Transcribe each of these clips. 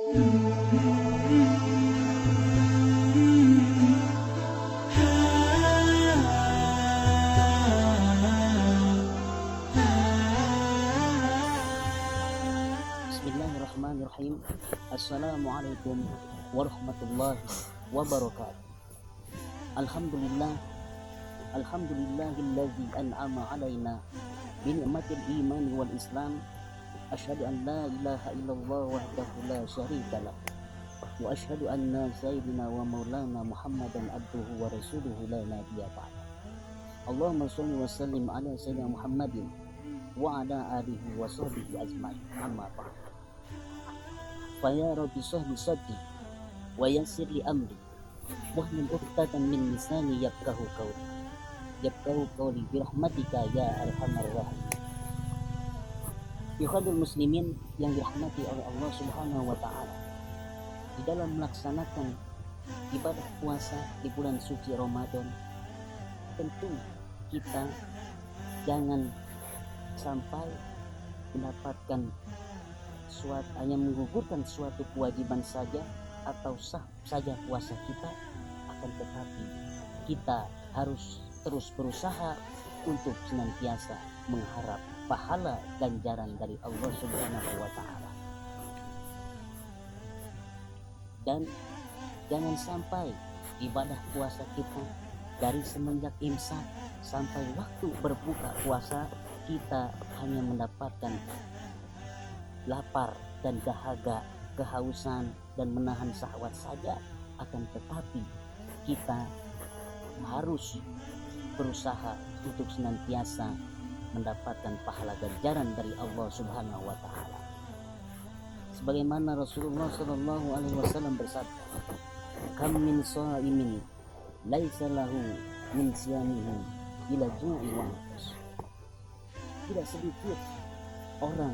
Bismillahirrahmanirrahim. Assalamualaikum warahmatullahi wabarakatuh. Alhamdulillah, alhamdulillahilladzi an'ama alaina bi ni'matil iman wal islam. Asyhadu an la ilaha illallah wahdahu la syarika lah. Wa asyhadu anna sayyidina wa maulana Muhammadan abduhu wa rasuluhu la nabiyya ba'da. Allahumma shalli wa sallim ala sayyidina Muhammadin wa ala alihi wa sahbihi ajma'in. Amma ba'd. Faya rabbi sahli sadri wa yassir li amri wahlul 'uqdatam min lisani yafqahu qawli bi rahmatika ya arhamar rahim. Ikhwanul muslimin yang dirahmati oleh Allah Subhanahu wa taala, di dalam melaksanakan ibadah puasa di bulan suci Ramadan, tentu kita jangan sampai mendapatkan hanya menggugurkan suatu kewajiban saja atau sah saja puasa kita, akan tetapi kita harus terus berusaha untuk senantiasa mengharap pahala ganjaran dari Allah Subhanahu wa taala. Dan jangan sampai ibadah puasa kita dari semenjak imsak sampai waktu berbuka puasa kita hanya mendapatkan lapar dan dahaga, kehausan dan menahan syahwat saja, akan tetapi kita harus berusaha untuk senantiasa mendapatkan pahala ganjaran dari Allah Subhanahu wa taala. Sebagaimana Rasulullah sallallahu alaihi wasallam bersabda, "Kam min shaimin laisa lahu min siyamihi ila ju'i wa nafs." Tidak sedikit orang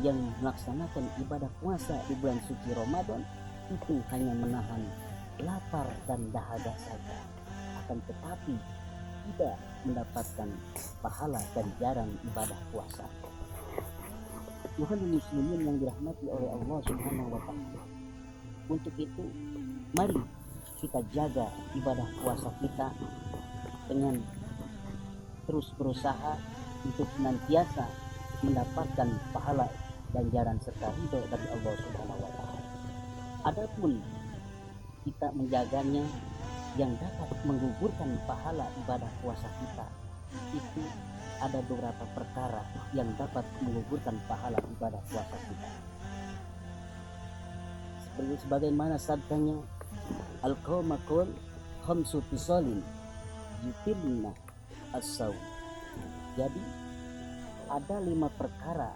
yang melaksanakan ibadah puasa di bulan suci Ramadan itu hanya menahan lapar dan dahaga saja, akan tetapi tidak mendapatkan pahala ganjaran ibadah puasa. Tuhan muslimin yang dirahmati oleh Allah Subhanahu wa taala, untuk itu mari kita jaga ibadah puasa kita dengan terus berusaha untuk senantiasa mendapatkan pahala ganjaran serta ridho dari Allah Subhanahu wa taala. Adapun kita menjaganya yang dapat menggugurkan pahala ibadah puasa kita, itu ada beberapa perkara yang dapat menggugurkan pahala ibadah puasa kita. Sebagaimana sabdanya, al-qawmakul khamsu fisalin yutilna as-sawm. Jadi ada 5 perkara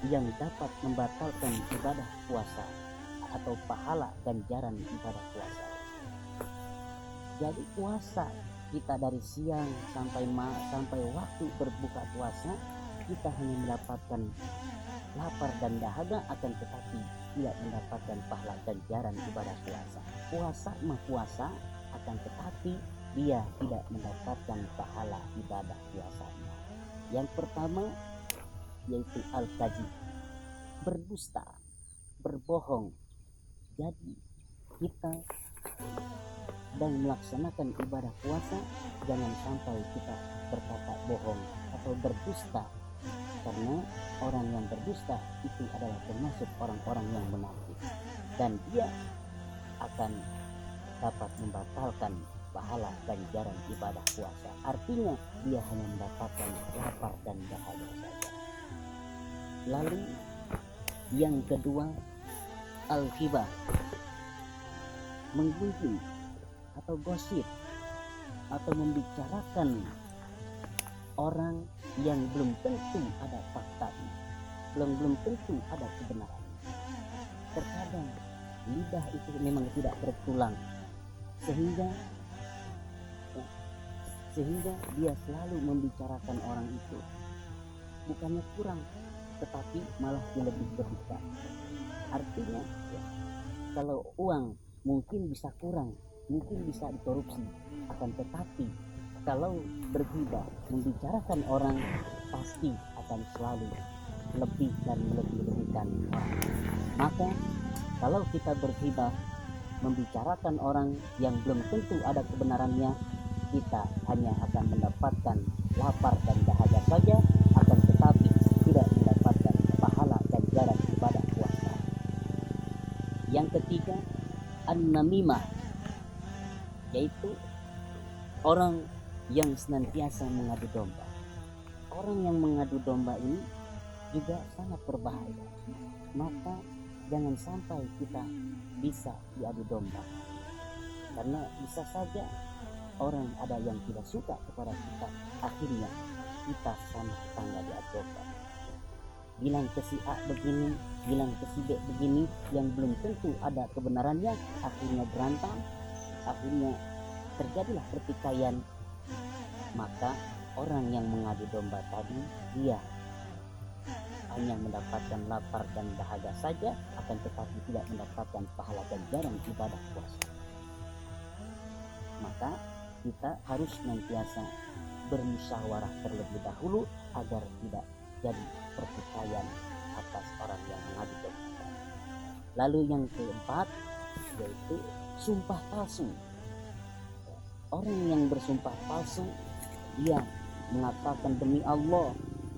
yang dapat membatalkan ibadah puasa atau pahala ganjaran ibadah puasa. Jadi puasa kita dari siang sampai waktu berbuka puasa, kita hanya mendapatkan lapar dan dahaga, akan tetapi tidak mendapatkan pahala ganjaran ibadah puasa. Puasa mah puasa, akan tetapi dia tidak mendapatkan pahala ibadah puasanya. Yang pertama yaitu al-kadzib, berdusta, berbohong. Jadi kita sedang melaksanakan ibadah puasa, jangan sampai kita berkata bohong atau berdusta, karena orang yang berdusta itu adalah termasuk orang-orang yang munafik dan dia akan dapat membatalkan pahala ganjaran ibadah puasa. Artinya dia hanya mendapatkan lapar dan dahaga saja. Lalu yang kedua, al-ghibah, menggunjing atau gosip atau membicarakan orang yang belum tentu ada faktanya, belum tentu ada kebenaran. Terkadang lidah itu memang tidak bertulang, sehingga dia selalu membicarakan orang itu, bukannya kurang tetapi malah lebih berdusta. Artinya kalau uang mungkin bisa kurang, mungkin bisa dikorupsi, akan tetapi kalau berghibah, membicarakan orang, pasti akan selalu lebih dan melebih-lebihkan orang. Maka Kalau kita berghibah, membicarakan orang yang belum tentu ada kebenarannya, kita hanya akan mendapatkan lapar dan dahaga saja, akan tetapi tidak mendapatkan pahala ganjaran ibadah puasa. Yang ketiga, an-namimah, yaitu orang yang senantiasa mengadu domba. Orang yang mengadu domba ini juga sangat berbahaya. Maka jangan sampai kita bisa diadu domba, karena bisa saja orang ada yang tidak suka kepada kita, akhirnya kita sama tetangga diadu domba. Bilang ke si A begini, bilang ke si B begini, yang belum tentu ada kebenarannya, akhirnya berantem, akhirnya terjadilah pertikaian. Maka orang yang mengadu domba tadi, dia hanya mendapatkan lapar dan dahaga saja, akan tetapi tidak mendapatkan pahala ganjaran ibadah puasa. Maka kita harus senantiasa bermusyawarah terlebih dahulu agar tidak jadi pertikaian atas orang yang mengadu domba. Lalu yang keempat, yaitu sumpah palsu. Orang yang bersumpah palsu, dia mengatakan demi Allah,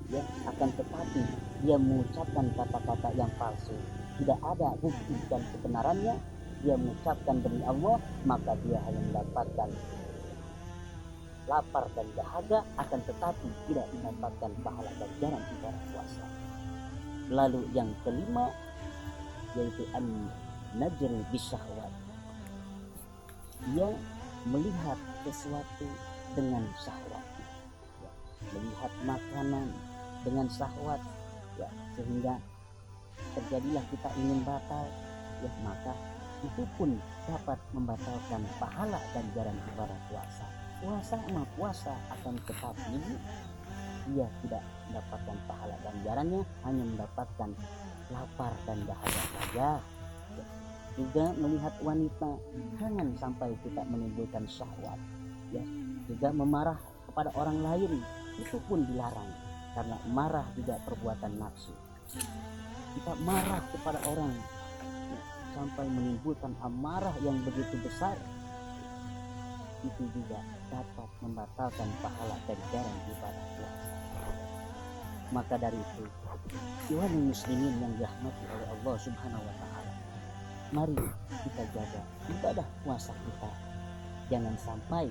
ya, akan tetapi dia mengucapkan kata-kata yang palsu, tidak ada bukti dan kebenarannya, dia mengucapkan demi Allah, maka dia hanya mendapatkan lapar dan dahaga, akan tetapi tidak mendapatkan pahala ganjaran ibadah puasa. Lalu yang kelima, yaitu an-najri bisyahwat. Dia melihat sesuatu dengan syahwat, ya, melihat makanan dengan syahwat, ya, sehingga terjadilah kita ingin batal, ya, maka itu pun dapat membatalkan pahala ganjaran ibadah puasa. Puasa mah puasa, akan tetapi dia tidak mendapatkan pahala ganjarannya, hanya mendapatkan lapar dan dahaga saja. Ya. Juga melihat wanita, jangan sampai kita menimbulkan syahwat, ya. Juga memarah kepada orang lain, itu pun dilarang, karena marah juga perbuatan nafsu. Kita marah kepada orang, ya, sampai menimbulkan amarah yang begitu besar, itu juga dapat membatalkan pahala ganjaran ibadah puasa. Maka dari itu, ikhwanul muslimin yang dirahmati oleh Allah Subhanahu wa taala, mari kita jaga ibadah puasa kita. Jangan sampai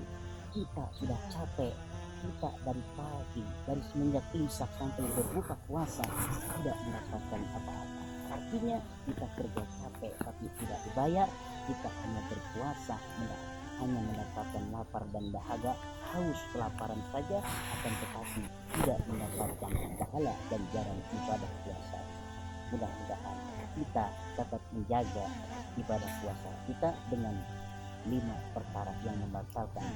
kita sudah capek, kita dari pagi, dari semenjak imsak sampai berbuka puasa tidak mendapatkan apa-apa. Artinya kita kerja capek tapi tidak dibayar, kita hanya berpuasa hanya mendapatkan lapar dan dahaga, haus kelaparan saja, akan tetapi tidak mendapatkan pahala ganjaran ibadah puasa. Mudah-mudahan kita dapat menjaga ibadah puasa kita dengan 5 perkara yang membatalkan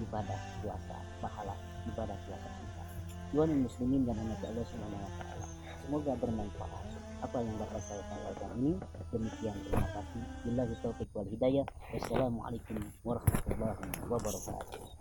ibadah puasa, pahala ibadah puasa kita. Ikhwanul muslimin dan umat Allah Subhanahu wa taala, semoga bermanfaat apa yang dapat saya sampaikan ini. Demikian, terima kasih. Billahi taufiq wal hidayah. Wassalamualaikum warahmatullahi wabarakatuh.